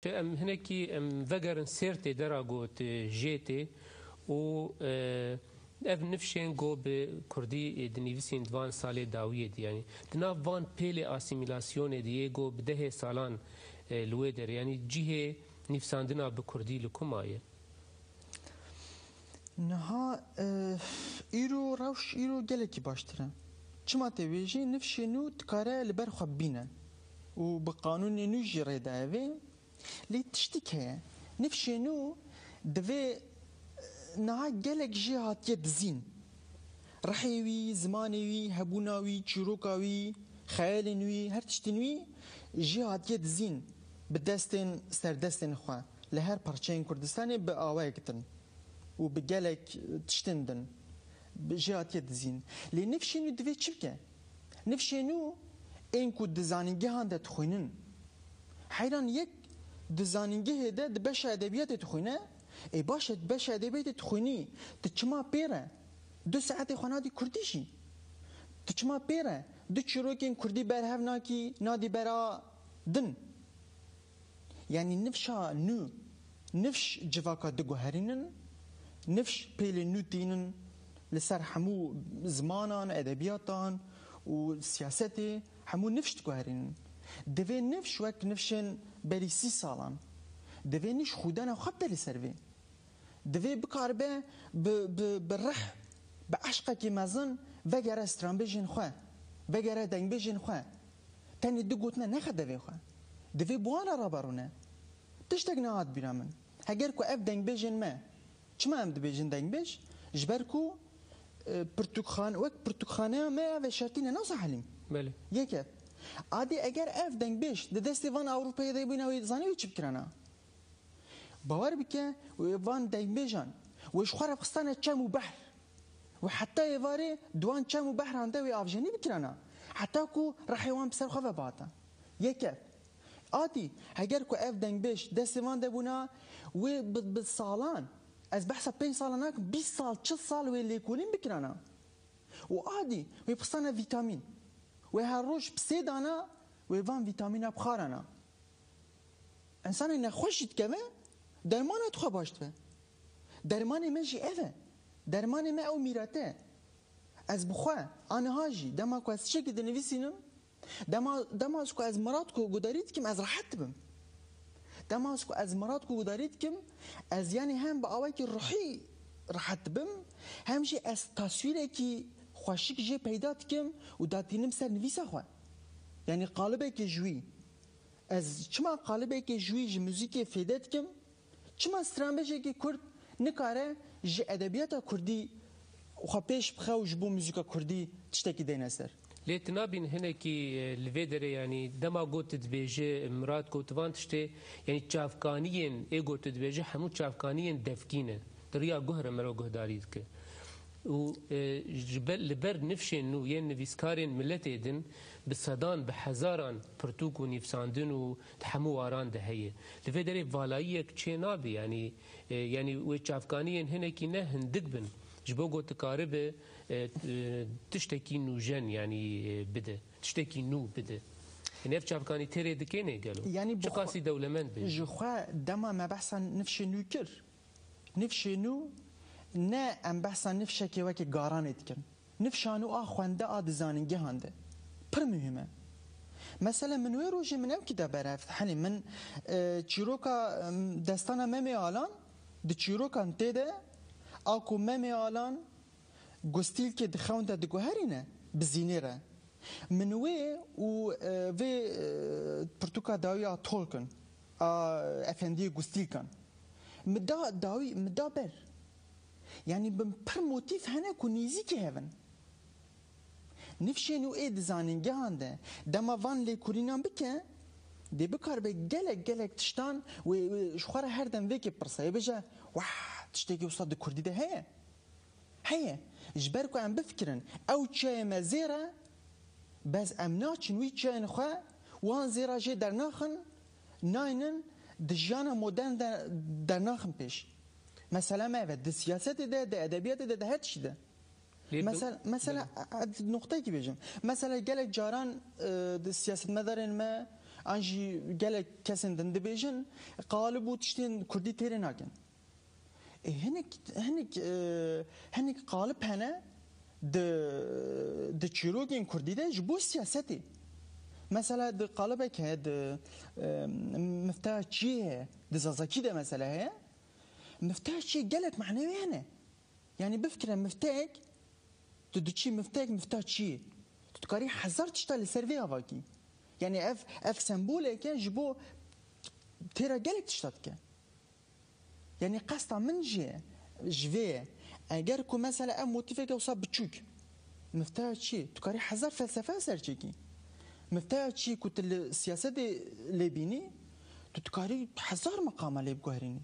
ام هنکی ام وگرن سرت درا گوت جیتی و اف نفشین گو به کردی دنیویسین دوان سال داویه دی یعنی دنا وان پیل اسیمیلاسیون دیه گو بده سالان لوی در یعنی جیه نفساندنا به کردی لکمایه نها ایرو روش ایرو گلکی باشتره چما تویجی نفشینو تکاره لبر خبینه و بقانون نو جره داوی لی تشتیکه نفشینو دوی نها گلک جهات يدزين رحيوي زمانوي هبوناوي تشروكاوي خيالنوي هرتشتنوي جهات يدزين بدستن سردستن خوا لهر پرچين كردستاني بآواي كتن وبگلك تشتندن بجهات يدزين لي نفشينو دوي چبكه نفشينو انكو دزانينگه هانده تخوينن حيران يك دزانينگه ده دبش ادبيات تخوينه ای باشه باشه ادبیات تخونی تو چما پیره 2 ساعت خونادی کردیشی تو چما پیره دو چروکین کردی برهف ناکی نادی برا دن یعنی نفشا نو نفش جواکا دگو هرینن نفش پیل نو تینن لسر همو زمانان ادبیاتان و سیاستی همو نفش دگو هرینن دوی نفش وک نفشن بری 30 سالان دوی نش خودانا خب دلی سروی دوی بکاربه بالرح بعشقه که مزن وگره استرانبیجین خواه وگره دنگبیجین خواه تانی دو گوتنه نخد دوی خواه دوی بوانا را بارونه تشتگ نهاد بیرامن اگر که اف دنگبیجین ما چما هم دبیجین دنگبیج جبر که وک پرتوکخانه ما و شرطینه ناسا حلیم بله یکه عادی اگر اف دنگبیج ده دستی وان اوروپایی ده بینه و زانوی چی بکرانه باور بك ويفان دايميجان ويشخر افغانستان تشامو بحر وحتى يفاري دوان تشامو بحر عندوي افجاني بكرانا حتى كو راح يوان بسر خفا باتا يكف آتي هجر كو اف دايمبيش دسيفان دبونا وبالصالان از بحث 5 سالاناك 20 سال 6 سال ويلي يكونين بكرانا وآدي ويبخصانا فيتامين وهالروش بسيدانا ويفان فيتامين بخارانا انسان انه خوش يتكمل درمان تو باشت به درمان من جی اوه درمان من او میراته از بخواه آنهاجی دما کو از چک دنویسینم دما از کو از مراد کو گدارید کم از راحت بم دما از کو از مراد کو گدارید کم از یعنی هم با اوای که روحی راحت بم هم جی از تصویری که خوشک جی پیدا کم و داتینم سر نویسه خو یعنی قالبه که جوی از چما قالبه که جوی موزیک فیدت کم چما استرامبجه که کرد نکاره جه ادبیات کردی و پیش بخوش بو موزیک کردی تشتکی دینه سر لیتنابین هنه کی لویدره یعنی دما گوت دبیجه مراد گوتوان تشته یعنی چافکانیین ای گوت دبیجه همو چافکانیین دفکینه دریا گهر مرو گهدارید که و لبر نفشین نو ین نویسکارین ملت ایدن بصدان بهزاران پرتوک و نفساندن و تحمو واران ده هیه لفه داری والایی اک چه نابی یعنی و چافکانیین هنه کی نه هندگ بن جبو گو تکارب تشتکی نو جن یعنی بده تشتکی نو بده یعنی اف چافکانی تیره دکینه گلو یعنی چقاسی دولمند بید جخوا دما ما بحثا نفش نو کر نفش نو نه ام بحثا نفشه که وکی گارانت کن نفشانو آخوانده آدزاننگه هانده پر مهمه مثلا من وی روژه من ام که دا برفت حالی من چیروکا دستانا ممی آلان ده چیروکا انتیده آکو ممی آلان گستیل که دخوان دا دگو هرینه بزینه را من وی پرتوکا داوی آتول کن افندی گستیل کن مدا داوی مدا بر يعني بمبر موتيف هنا كونيزي كهفن نفشينو ايه دزانين جهانده دما فان لي كورينان بكه دي بكار بجلك تشتان وشخوره هردن ويكي برسا يبجا واه تشتكي وصاد كردي ده هي جبركو عم بفكرن او تشاي مزيرة بس امناتشن وي تشاي نخوا وان زيرا جي درناخن ناينن دجانا مودرن درناخن بيش مثلا ما ده سياسات ده ادبيات ده هر چی ده مثلا نقطه کی بجم مثلا گلک جاران ده سیاست مدارن ما انجي قالك كسن دندبيجن قالب وتشتين كردي تيريناكن هنك قالب هنا د تشيروغين كردي ده جبو سياستي مثلا د قالبك هاد مفتاح شيء د زازاكي ده مثلا هي مفتاح شيء قالك معنوي هنا يعني بفكر مفتاح تدشي مفتاح شيء تقاري حزر تشتغل السيرفي هواكي يعني اف سمبوله كان جبو ترى قالك تشتغل يعني قصة من جفي اگر کو مثلا ام موتيفيك وصاب بتشوك مفتاح شيء تقاري حزر فلسفه سرچيكي مفتاح شيء كنت السياسه دي ليبيني تتقاري حزر مقام اللي بقهريني